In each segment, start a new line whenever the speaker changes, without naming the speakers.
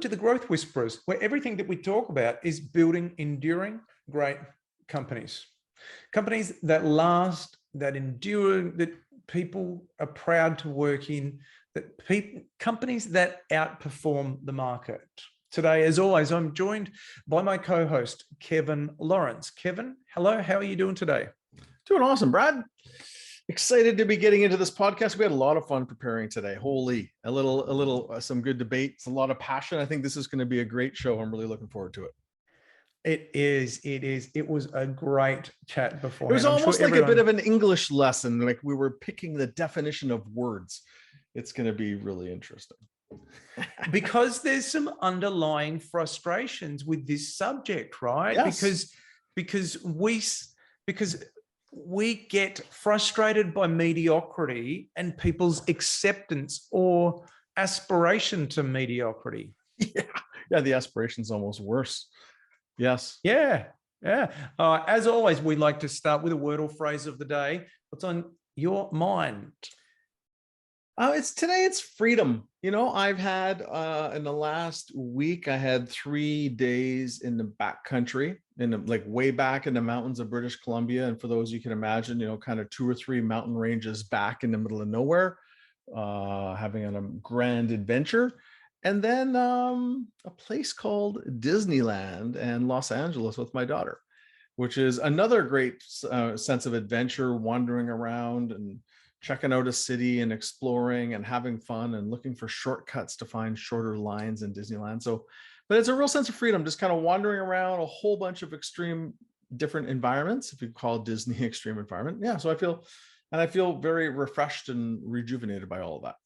Welcome to the Growth Whisperers, where everything that we talk about is building enduring great companies. Companies that last, that endure, that people are proud to work in, companies that outperform the market. Today, as always, I'm joined by my co-host, Kevin Lawrence. Kevin, hello, how are you doing today?
Doing awesome, Brad. Excited to be getting into this podcast. We had a lot of fun preparing today. Holy, some good debates, a lot of passion. I think this is going to be a great show. I'm really looking forward to it.
It is. It was a great chat before.
It was almost like a bit of an English lesson. Like we were picking the definition of words. It's going to be really interesting.
Because there's some underlying frustrations with this subject, right?
Yes.
Because we get frustrated by mediocrity and people's acceptance or aspiration to mediocrity.
Yeah, the aspiration's almost worse. Yes.
Yeah. As always, we like to start with a word or phrase of the day. What's on your mind?
It's freedom. You know, I've had in the last week, I had 3 days in the backcountry, like way back in the mountains of British Columbia. And for those you can imagine, you know, kind of 2 or 3 mountain ranges back in the middle of nowhere, having a grand adventure. And then a place called Disneyland and Los Angeles with my daughter, which is another great sense of adventure, wandering around and checking out a city and exploring and having fun and looking for shortcuts to find shorter lines in Disneyland. So, but it's a real sense of freedom, just kind of wandering around a whole bunch of extreme different environments, if you call Disney extreme environment. Yeah. So I feel very refreshed and rejuvenated by all of that.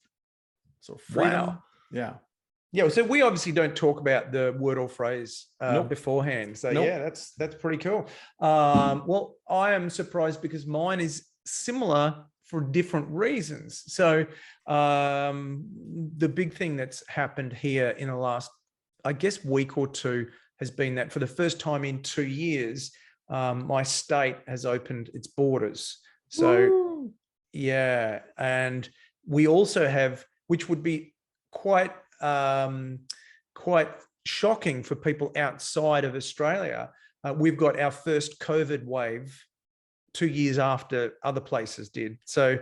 So freedom.
Wow.
Yeah.
Yeah, so we obviously don't talk about the word or phrase
Nope.
beforehand. So
Nope.
yeah, that's pretty cool. Well, I am surprised because mine is similar for different reasons. So the big thing that's happened here in the last, I guess, week or two has been that for the first time in 2 years, my state has opened its borders. So
Woo!
yeah, and we also have, which would be quite shocking for people outside of Australia. We've got our first COVID wave 2 years after other places did. So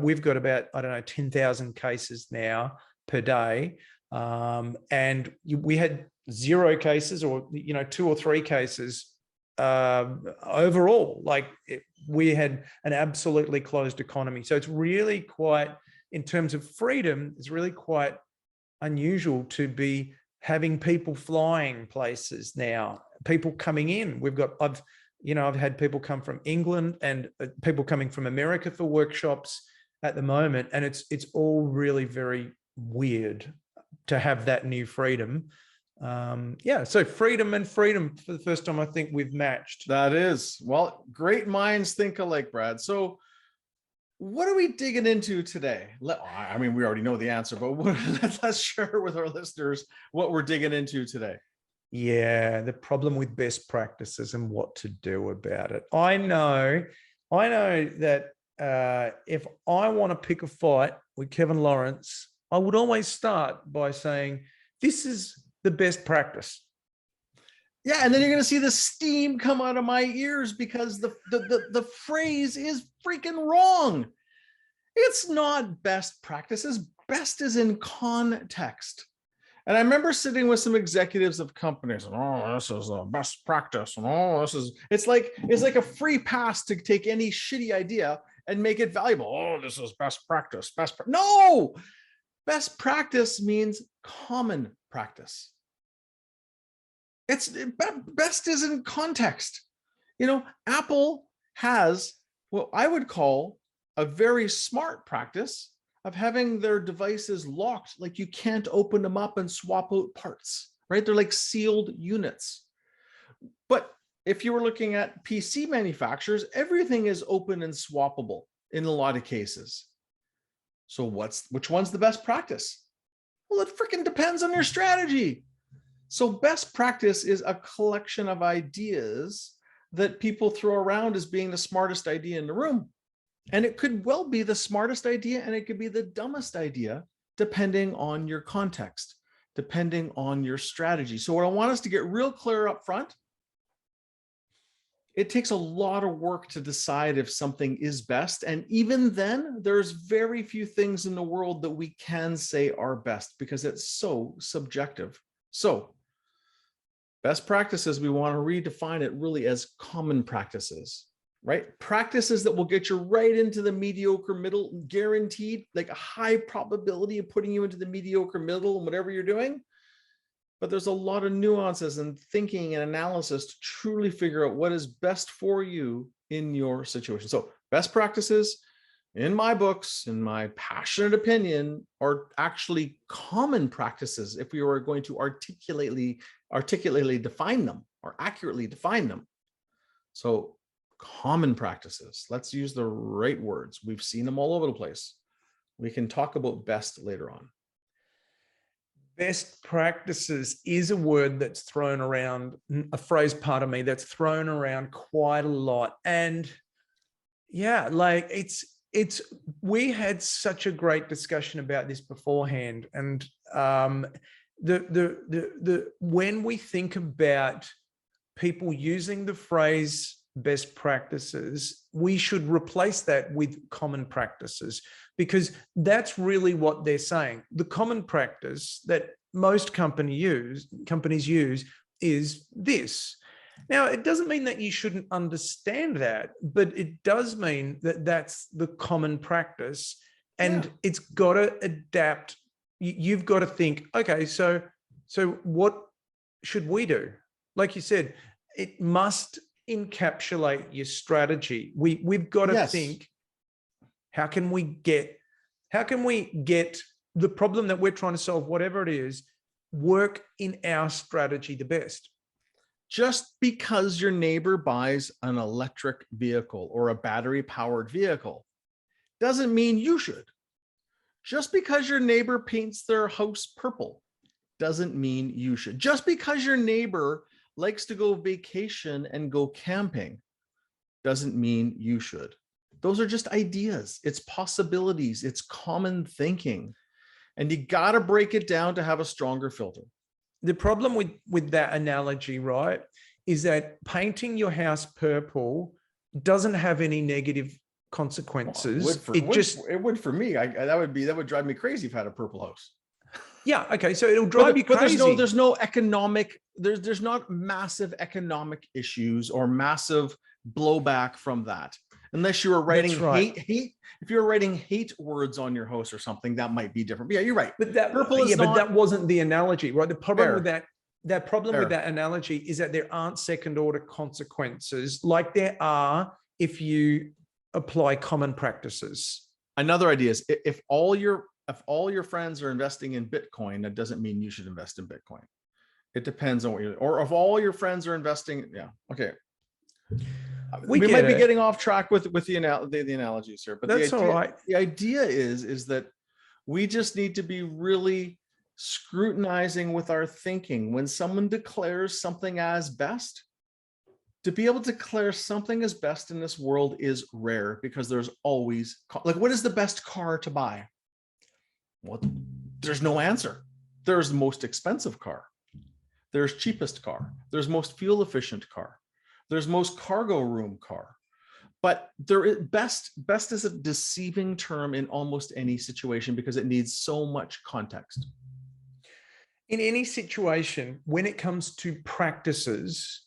we've got about, 10,000 cases now per day. And we had 0 cases or, 2 or 3 cases overall. We had an absolutely closed economy. So it's really quite, in terms of freedom, it's really quite unusual to be having people flying places now, people coming in. I've had people come from England and people coming from America for workshops at the moment. And it's all really very weird to have that new freedom. So freedom for the first time, I think we've matched.
That is, well, great minds think alike, Brad. So what are we digging into today? I mean, we already know the answer, but let's share with our listeners what we're digging into today.
Yeah, the problem with best practices and what to do about it. I know that if I want to pick a fight with Kevin Lawrence, I would always start by saying, this is the best practice.
Yeah, and then you're going to see the steam come out of my ears because the phrase is freaking wrong. It's not best practices. Best is in context. And I remember sitting with some executives of companies, and this is the best practice, and it's like a free pass to take any shitty idea and make it valuable. Oh, this is best practice. No, best practice means common practice. It's best is in context. Apple has what I would call a very smart practice of having their devices locked, like you can't open them up and swap out parts, right? They're like sealed units. But if you were looking at PC manufacturers, everything is open and swappable in a lot of cases. So which one's the best practice? Well, it freaking depends on your strategy. So best practice is a collection of ideas that people throw around as being the smartest idea in the room. And it could well be the smartest idea, and it could be the dumbest idea, depending on your context, depending on your strategy. So what I want us to get real clear up front, it takes a lot of work to decide if something is best. And even then, there's very few things in the world that we can say are best because it's so subjective. So best practices, we want to redefine it really as common practices, right? Practices that will get you right into the mediocre middle, guaranteed, like a high probability of putting you into the mediocre middle in whatever you're doing. But there's a lot of nuances and thinking and analysis to truly figure out what is best for you in your situation. So best practices, in my books, in my passionate opinion, are actually common practices if we were going to articulately define them or accurately define them. So common practices, let's use the right words. We've seen them all over the place. We can talk about best later on.
Best practices is a word that's thrown around, a phrase, pardon me, that's thrown around quite a lot. And yeah, like we had such a great discussion about this beforehand. And when we think about people using the phrase best practices, we should replace that with common practices, because that's really what they're saying. The common practice that most companies use is this. Now, it doesn't mean that you shouldn't understand that, but it does mean that that's the common practice, and it's got to adapt. You've got to think, okay, so what should we do? Like you said, it must encapsulate your strategy. We've got to think, how can we get the problem that we're trying to solve, whatever it is, work in our strategy the best?
Just because your neighbor buys an electric vehicle or a battery powered vehicle doesn't mean you should. Just because your neighbor paints their house purple doesn't mean you should. Just because your neighbor likes to go vacation and go camping doesn't mean you should. Those are just ideas. It's possibilities. It's common thinking. And you got to break it down to have a stronger filter.
The problem with that analogy, right, is that painting your house purple doesn't have any negative consequences.
It would for me. That would drive me crazy if I had a purple house.
Yeah. Okay. So it'll drive you crazy.
But there's no economic, there's not massive economic issues or massive blowback from that. Unless you were writing hate, if you're writing hate words on your house or something, that might be different. But yeah, you're right.
But that but that wasn't the analogy, right? The problem with that analogy is that there aren't second order consequences like there are if you apply common practices.
Another idea is if all your friends are investing in Bitcoin, that doesn't mean you should invest in Bitcoin. It depends on what you're, or if all your friends are investing, okay. We might be getting off track with the analogies here, but
that's all right.
The idea is that we just need to be really scrutinizing with our thinking. When someone declares something as best, to be able to declare something as best in this world is rare, because there's always, like, what is the best car to buy? Well, there's no answer. There's the most expensive car. There's cheapest car. There's most fuel efficient car. There's most cargo room car. But best is a deceiving term in almost any situation because it needs so much context.
In any situation, when it comes to practices,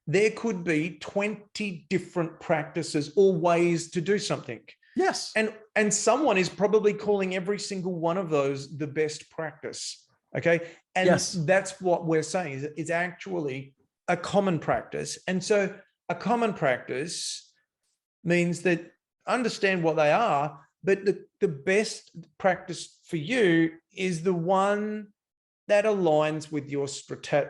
there could be 20 different practices or ways to do something.
Yes.
And someone is probably calling every single one of those the best practice. Okay. And that's what we're saying is actually a common practice. And so a common practice means that understand what they are, but the best practice for you is the one that aligns with your strategy,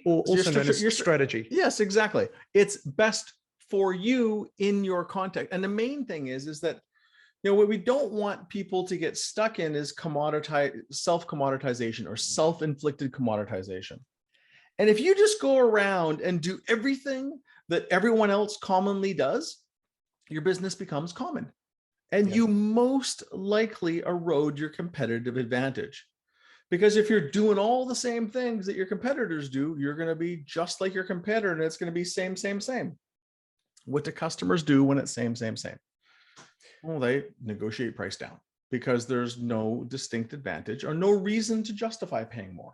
or also known as your strategy.
Yes, exactly. It's best for you in your context. And the main thing is that, what we don't want people to get stuck in is self-commoditization or self-inflicted commoditization. And if you just go around and do everything that everyone else commonly does, your business becomes common. And you most likely erode your competitive advantage. Because if you're doing all the same things that your competitors do, you're going to be just like your competitor, and it's going to be same, same, same. What do customers do when it's same, same, same? Well, they negotiate price down because there's no distinct advantage or no reason to justify paying more.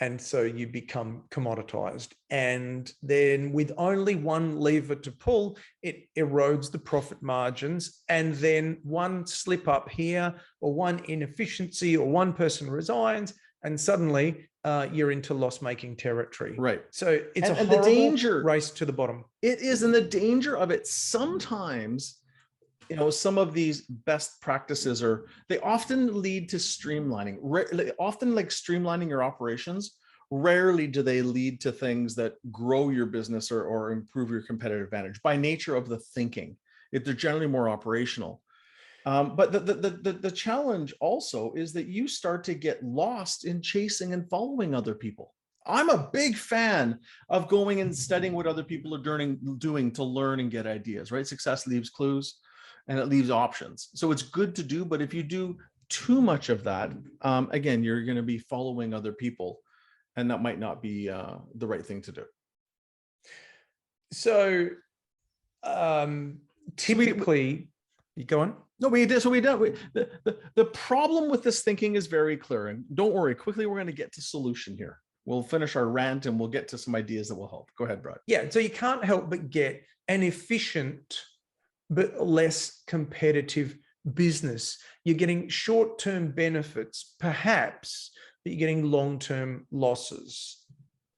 And so you become commoditized. And then with only one lever to pull, it erodes the profit margins. And then one slip up here or one inefficiency or one person resigns, and suddenly you're into loss-making territory.
Right.
So it's a
horrible danger,
race to the bottom.
It is, and the danger of it sometimes, some of these best practices they often lead to streamlining. Often, like streamlining your operations, rarely do they lead to things that grow your business or improve your competitive advantage by nature of the thinking. They're generally more operational. But the challenge also is that you start to get lost in chasing and following other people. I'm a big fan of going and studying what other people are doing to learn and get ideas, right? Success leaves clues and it leaves options. So it's good to do, but if you do too much of that, again, you're going to be following other people, and that might not be the right thing to do.
So typically, you go on?
No, we did. So we don't. The problem with this thinking is very clear, and don't worry. Quickly, we're going to get to solution here. We'll finish our rant and we'll get to some ideas that will help. Go ahead, Brad.
Yeah. So you can't help but get an efficient but less competitive business. You're getting short-term benefits, perhaps, but you're getting long-term losses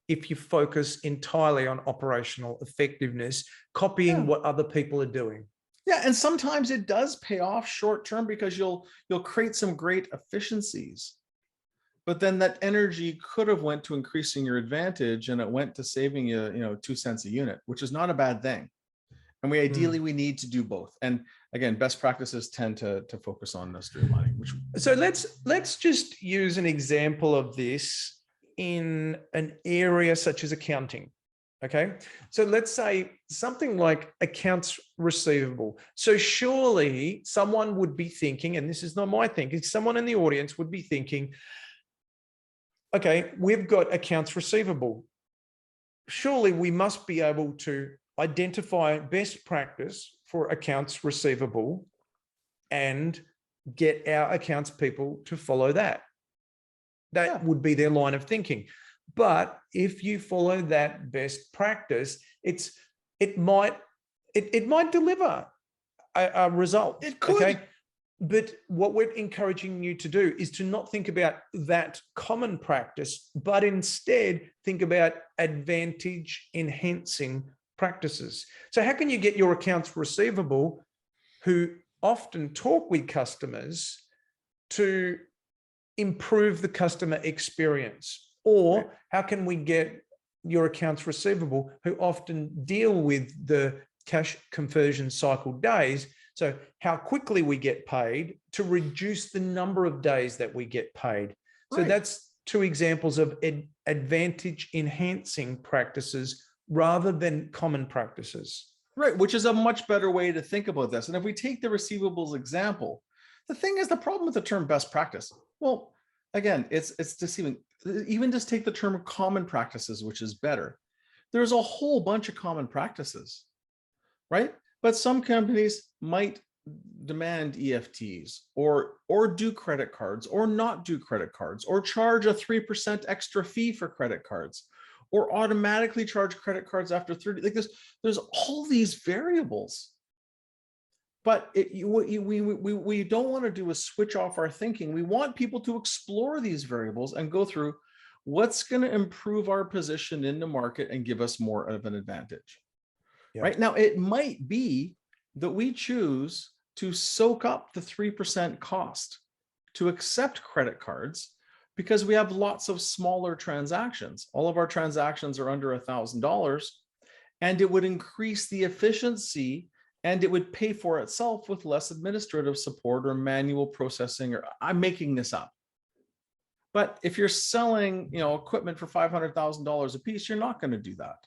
if you focus entirely on operational effectiveness, copying what other people are doing.
Yeah, and sometimes it does pay off short-term because you'll create some great efficiencies. But then that energy could have went to increasing your advantage, and it went to saving you, 2 cents a unit, which is not a bad thing. And we ideally we need to do both. And again, best practices tend to focus on the streamlining.
So let's just use an example of this in an area such as accounting. Okay, so let's say something like accounts receivable. So surely someone would be thinking, and this is not my thinking, someone in the audience would be thinking, okay, we've got accounts receivable. Surely we must be able to identify best practice for accounts receivable and get our accounts people to follow that. That would be their line of thinking. But if you follow that best practice, it might deliver a result.
It could.
Okay? But what we're encouraging you to do is to not think about that common practice, but instead think about advantage enhancing practices. So how can you get your accounts receivable, who often talk with customers, to improve the customer experience? Or how can we get your accounts receivable, who often deal with the cash conversion cycle days, so how quickly we get paid, to reduce the number of days that we get paid? So that's two examples of advantage enhancing practices rather than common practices.
Right, which is a much better way to think about this. And if we take the receivables example, the thing is, the problem with the term best practice, well, again, it's deceiving. Even just take the term common practices, which is better. There's a whole bunch of common practices, right? But some companies might demand EFTs or do credit cards or not do credit cards, or charge a 3% extra fee for credit cards, or automatically charge credit cards after 30. Like there's all these variables. But we don't want to do is switch off our thinking. We want people to explore these variables and go through what's going to improve our position in the market and give us more of an advantage. Yeah. Right now, it might be that we choose to soak up the 3% cost to accept credit cards because we have lots of smaller transactions. All of our transactions are under $1,000, and it would increase the efficiency, and it would pay for itself with less administrative support or manual processing, or I'm making this up. But if you're selling, equipment for $500,000 a piece, you're not going to do that.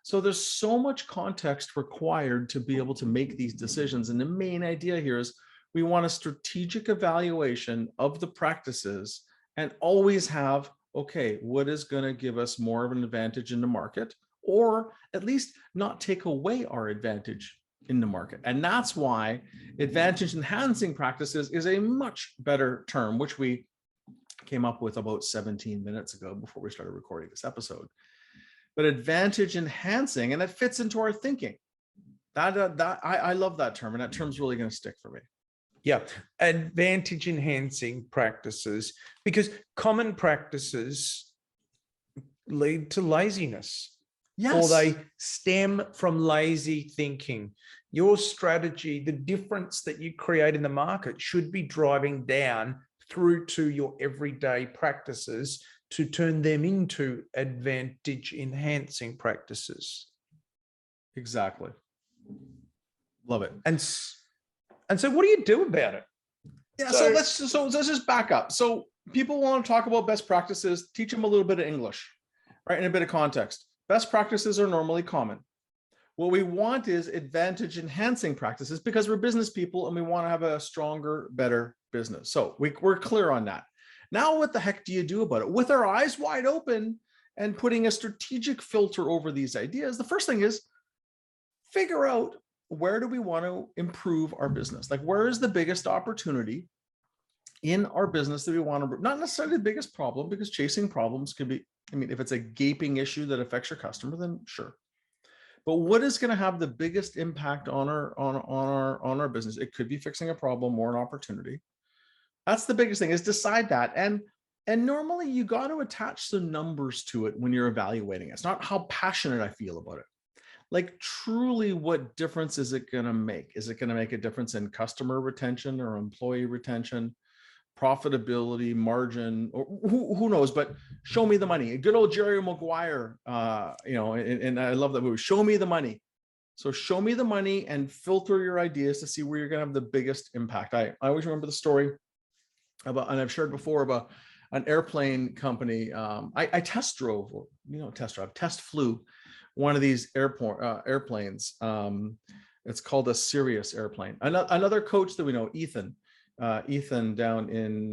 So there's so much context required to be able to make these decisions. And the main idea here is We want a strategic evaluation of the practices and always have, okay, what is going to give us more of an advantage in the market, or at least not take away our advantage in the market. And that's why advantage enhancing practices is a much better term, which we came up with about 17 minutes ago before we started recording this episode. But advantage enhancing, and it fits into our thinking. I love that term, and that term's really going to stick for me.
Yeah, advantage enhancing practices, because common practices lead to laziness.
Yes.
Or they stem from lazy thinking. Your strategy, the difference that you create in the market, should be driving down through to your everyday practices to turn them into advantage enhancing practices.
Exactly. Love it.
And so what do you do about it?
Yeah, so let's just back up. So people want to talk about best practices, teach them a little bit of English, right? And a bit of context. Best practices are normally common. What we want is advantage enhancing practices, because we're business people and we want to have a stronger, better business. So we're clear on that. Now, what the heck do you do about it? With our eyes wide open and putting a strategic filter over these ideas, the first thing is figure out, where do we want to improve our business? Like, where is the biggest opportunity in our business that we want to, not necessarily the biggest problem, because chasing problems can be, I mean, if it's a gaping issue that affects your customer, then sure. But what is going to have the biggest impact on our business? It could be fixing a problem or an opportunity. That's the biggest thing, is decide that. And normally you got to attach some numbers to it when you're evaluating it. It's not how passionate I feel about it. Like, truly, what difference is it going to make? Is it going to make a difference in customer retention or employee retention, profitability, margin, or who knows? But show me the money. Good old Jerry Maguire, and I love that movie. Show me the money. So show me the money and filter your ideas to see where you're going to have the biggest impact. I always remember the story about, and I've shared before, about an airplane company. I test flew one of these airplanes. It's called a Sirius airplane. Another coach that we know, Ethan down in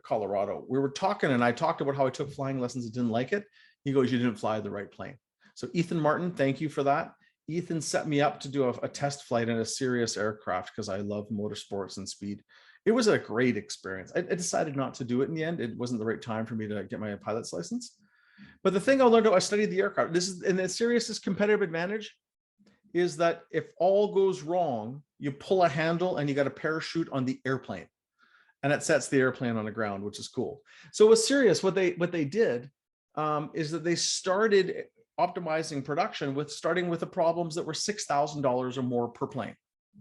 Colorado. We were talking, and I talked about how I took flying lessons and didn't like it. He goes, "You didn't fly the right plane." So Ethan Martin, thank you for that. Ethan set me up to do a test flight in a Sirius aircraft because I love motorsports and speed. It was a great experience. I decided not to do it in the end. It wasn't the right time for me to get my pilot's license. But the thing I learned, I studied the aircraft. This is, and the Sirius's competitive advantage is that if all goes wrong, you pull a handle and you got a parachute on the airplane, and it sets the airplane on the ground, which is cool. So with Sirius, what they did is that they started optimizing production starting with the problems that were $6,000 or more per plane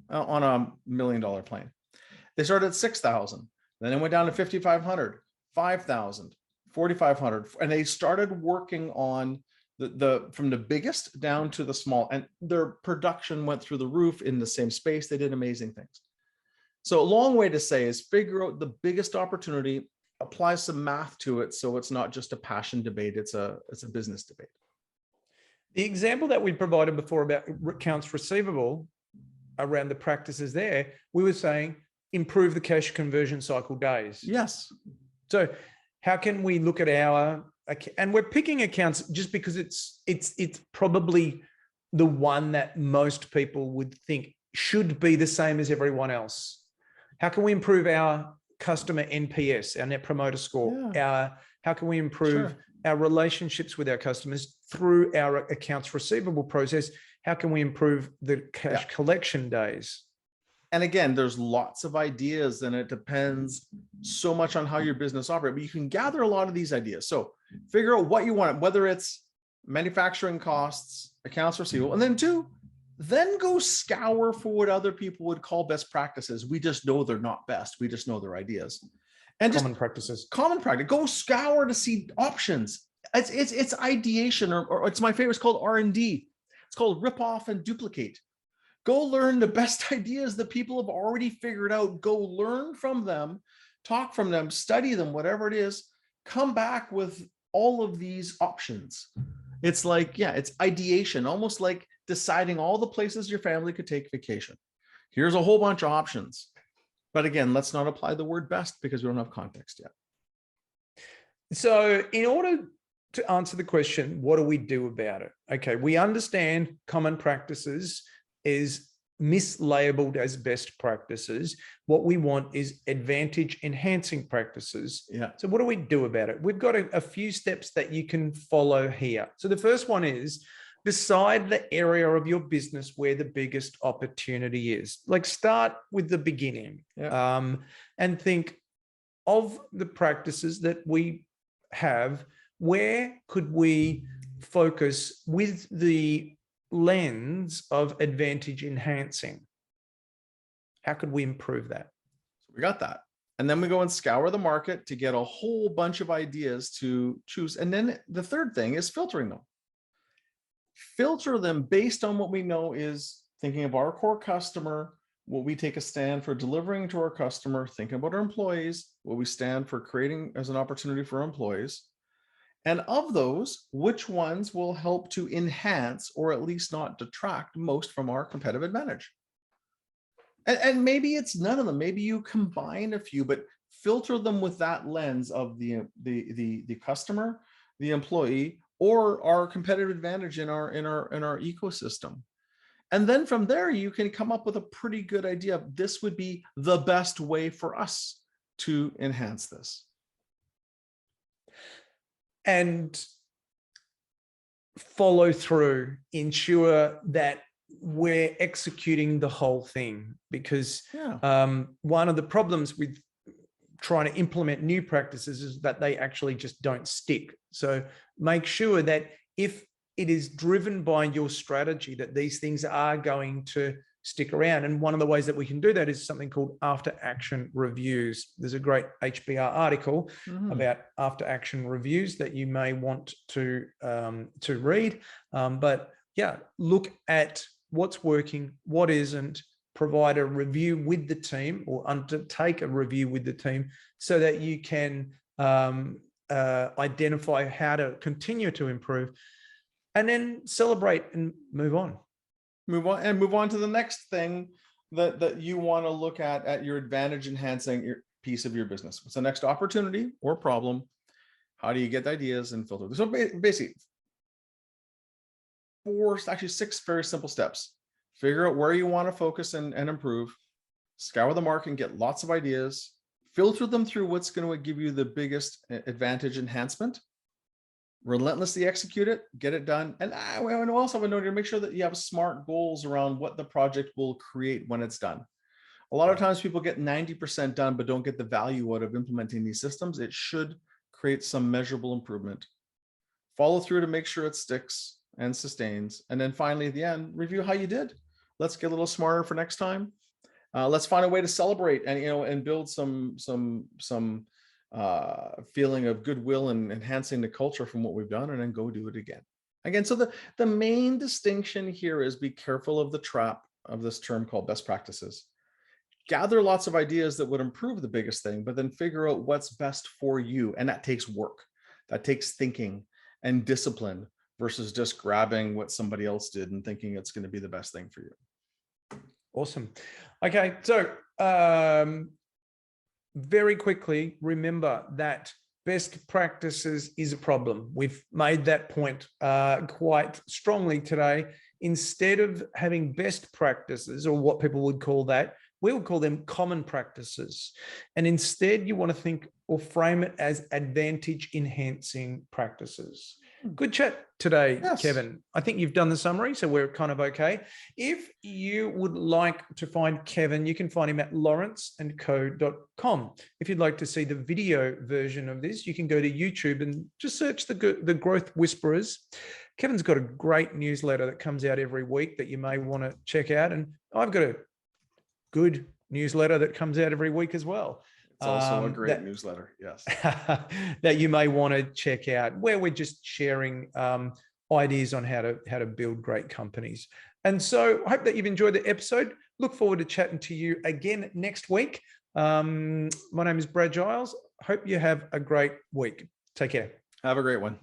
on $1 million plane. They started at 6,000, then it went down to 5,500, 5,000, 4,500, and they started working on from the biggest down to the small, and their production went through the roof in the same space. They did amazing things. So a long way to say is figure out the biggest opportunity, apply some math to it, so it's not just a passion debate, it's a business debate.
The example that we provided before about accounts receivable, around the practices there, we were saying improve the cash conversion cycle days.
Yes.
So how can we look at and we're picking accounts just because it's probably the one that most people would think should be the same as everyone else. How can we improve our customer NPS, our Net Promoter Score?
Yeah.
How can we improve our relationships with our customers through our accounts receivable process? How can we improve the cash collection days?
And again, there's lots of ideas, and it depends so much on how your business operates, but you can gather a lot of these ideas. So figure out what you want, whether it's manufacturing costs, accounts receivable, and then go scour for what other people would call best practices. We just know they're not best. We just know they're ideas. And
common practices.
Common practice. Go scour to see options. It's ideation, or it's my favorite. It's called R&D. It's called rip off and duplicate. Go learn the best ideas that people have already figured out. Go learn from them, talk from them, study them, whatever it is. Come back with all of these options. It's like, it's ideation, almost like deciding all the places your family could take vacation. Here's a whole bunch of options. But again, let's not apply the word best because we don't have context yet.
So in order to answer the question, what do we do about it? Okay, we understand common practices is mislabeled as best practices. What we want is advantage enhancing practices.
Yeah.
So what do we do about it? We've got a few steps that you can follow here. So the first one is decide the area of your business where the biggest opportunity is. Like start with the beginning, and think of the practices that we have. Where could we focus with the lens of advantage enhancing? How could we improve that?
So we got that. And then we go and scour the market to get a whole bunch of ideas to choose. And then the third thing is filtering them. Filter them based on what we know is thinking of our core customer, what we take a stand for delivering to our customer, thinking about our employees, what we stand for creating as an opportunity for our employees. And of those, which ones will help to enhance or at least not detract most from our competitive advantage? And maybe it's none of them. Maybe you combine a few, but filter them with that lens of the customer, the employee, or our competitive advantage in our ecosystem. And then from there, you can come up with a pretty good idea of this would be the best way for us to enhance this.
And follow through, ensure that we're executing the whole thing, because one of the problems with trying to implement new practices is that they actually just don't stick. So make sure that if it is driven by your strategy, that these things are going to stick around. And one of the ways that we can do that is something called after action reviews. There's a great HBR article about after action reviews that you may want to read. But yeah, look at what's working, what isn't, provide a review with the team or undertake a review with the team so that you can identify how to continue to improve, and then celebrate and move on.
Move on to the next thing that you want to look at your advantage enhancing your piece of your business. What's the next opportunity or problem? How do you get ideas and filter? So basically, six very simple steps. Figure out where you want to focus and improve. Scour the market and get lots of ideas. Filter them through what's going to give you the biggest advantage enhancement. Relentlessly execute it, get it done. And I also have a note here, make sure that you have smart goals around what the project will create when it's done. A lot of times people get 90% done, but don't get the value out of implementing these systems. It should create some measurable improvement. Follow through to make sure it sticks and sustains. And then finally, at the end, review how you did. Let's get a little smarter for next time. Let's find a way to celebrate and build some feeling of goodwill and enhancing the culture from what we've done, and then go do it again. So the main distinction here is be careful of the trap of this term called best practices. Gather lots of ideas that would improve the biggest thing, but then figure out what's best for you. And that takes work. That takes thinking and discipline versus just grabbing what somebody else did and thinking it's going to be the best thing for you.
Awesome. Okay. So, very quickly, remember that best practices is a problem. We've made that point quite strongly today. Instead of having best practices, or what people would call that, we would call them common practices. And instead, you want to think or frame it as advantage enhancing practices. Good chat today, yes. Kevin. I think you've done the summary, so we're kind of okay. If you would like to find Kevin, you can find him at lawrenceandco.com. If you'd like to see the video version of this, you can go to YouTube and just search the Growth Whisperers. Kevin's got a great newsletter that comes out every week that you may want to check out. And I've got a good newsletter that comes out every week as well.
It's also a great newsletter, yes.
That you may want to check out, where we're just sharing ideas on how to build great companies. And so I hope that you've enjoyed the episode. Look forward to chatting to you again next week. My name is Brad Giles. Hope you have a great week. Take care.
Have a great one.